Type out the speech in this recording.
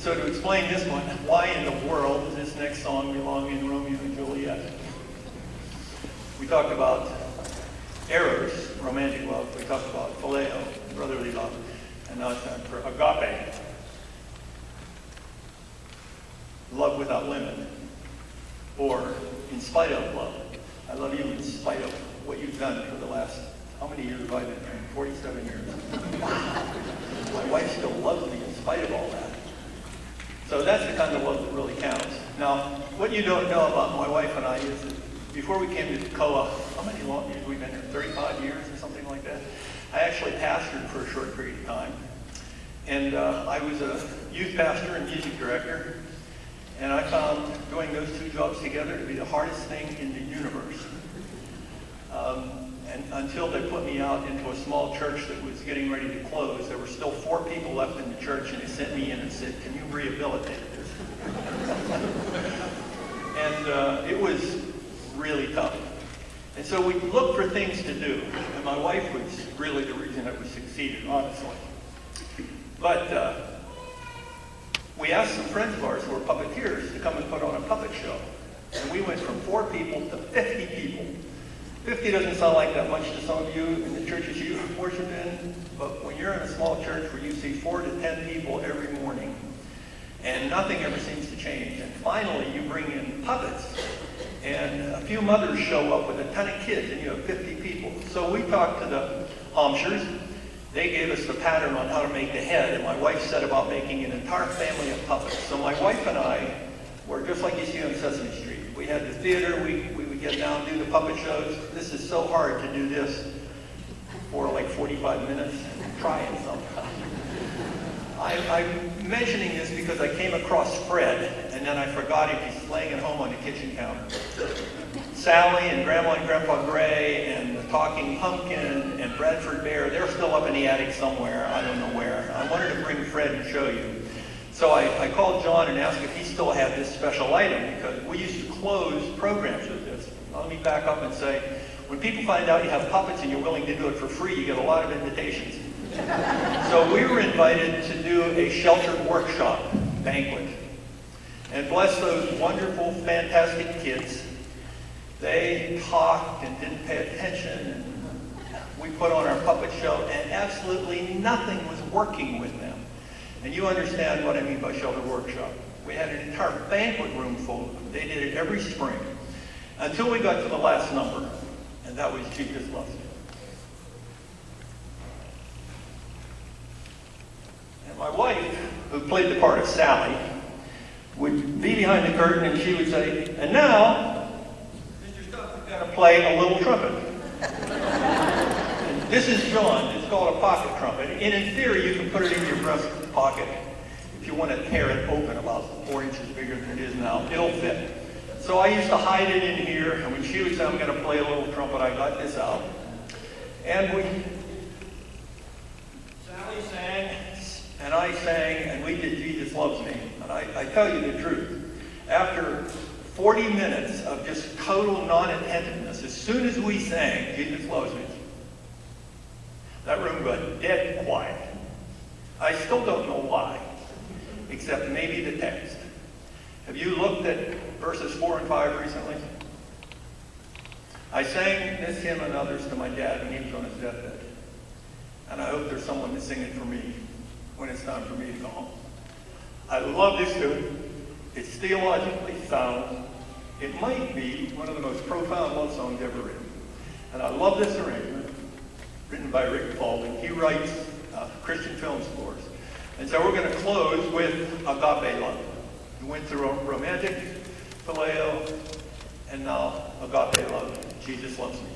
So to explain this one, why in the world does this next song belong in Romeo and Juliet? We talked about eros, romantic love. We talked about phileo, brotherly love. And now it's time for agape, love without limit, or in spite of love. I love you in spite of what you've done for the last, how many years have I been married? 47 years. My wife still loves me in spite of all that. So that's the kind of love that really counts. Now, what you don't know about my wife and I is that before we came to Toccoa, how many long years we've been here? 35 years or something like that? I actually pastored for a short period of time. And I was a youth pastor and music director. And I found doing those two jobs together to be the hardest thing in the universe. And until they put me out into a small church that was getting ready to close, there were still 4 people left in the church, and they sent me in and said, "Can you rehabilitate this?" And it was really tough. And so we looked for things to do, and my wife was really the reason that we succeeded, honestly. But we asked some friends of ours who were puppeteers to come and put on a puppet show. And we went from 4 people to 50 people. 50 doesn't sound like that much to some of you in the churches you worship in, but when you're in a small church where you see 4 to 10 people every morning, and nothing ever seems to change, and finally you bring in puppets, and a few mothers show up with a ton of kids, and you have 50 people. So we talked to the Homshers. They gave us the pattern on how to make the head, and my wife set about making an entire family of puppets. So my wife and I were just like you see on Sesame Street. We had the theater, we would get down and do the puppet shows. This is so hard to do this for like 45 minutes. Try it sometime. I'm mentioning this because I came across Fred, and then I forgot him. He's laying at home on the kitchen counter. Sally and Grandma and Grandpa Gray and the Talking Pumpkin and Bradford Bear, they're still up in the attic somewhere. I don't know where. I wanted to bring Fred and show you. So I called John and asked if he still had this special item, because we used to close programs with this. Let me back up and say, when people find out you have puppets and you're willing to do it for free, you get a lot of invitations. So we were invited to do a sheltered workshop banquet. And bless those wonderful, fantastic kids. They talked and didn't pay attention. We put on our puppet show, and absolutely nothing was working with them. And you understand what I mean by sheltered workshop. We had an entire banquet room full of them. They did it every spring, until we got to the last number, and that was Jesus Loves Me. And my wife, who played the part of Sally, would be behind the curtain, and she would say, "And now, Mr. Stuff, we've got to play a little trumpet." And this is John. It's called a pocket trumpet. And in theory, you can put it in your breast pocket. If you want to tear it open about 4 inches bigger than it is now, it'll fit. So I used to hide it in here, and when she would say, "I'm going to play a little trumpet," I got this out. And Sally sang, and I sang, and we did Jesus Loves Me. And I tell you the truth, after 40 minutes of just total non-attentiveness, as soon as we sang Jesus Loves Me, that room got dead quiet. I still don't know why, except maybe the text. Have you looked at verses 4 and 5 recently? I sang this hymn and others to my dad when he was on his deathbed. And I hope there's someone to sing it for me when it's time for me to go home. I love this tune. It's theologically sound. It might be one of the most profound love songs ever written. And I love this arrangement, written by Rick Paulding. He writes Christian film scores. And so we're going to close with agape love. We went through romantic, phileo, and now agape love. Jesus Loves Me.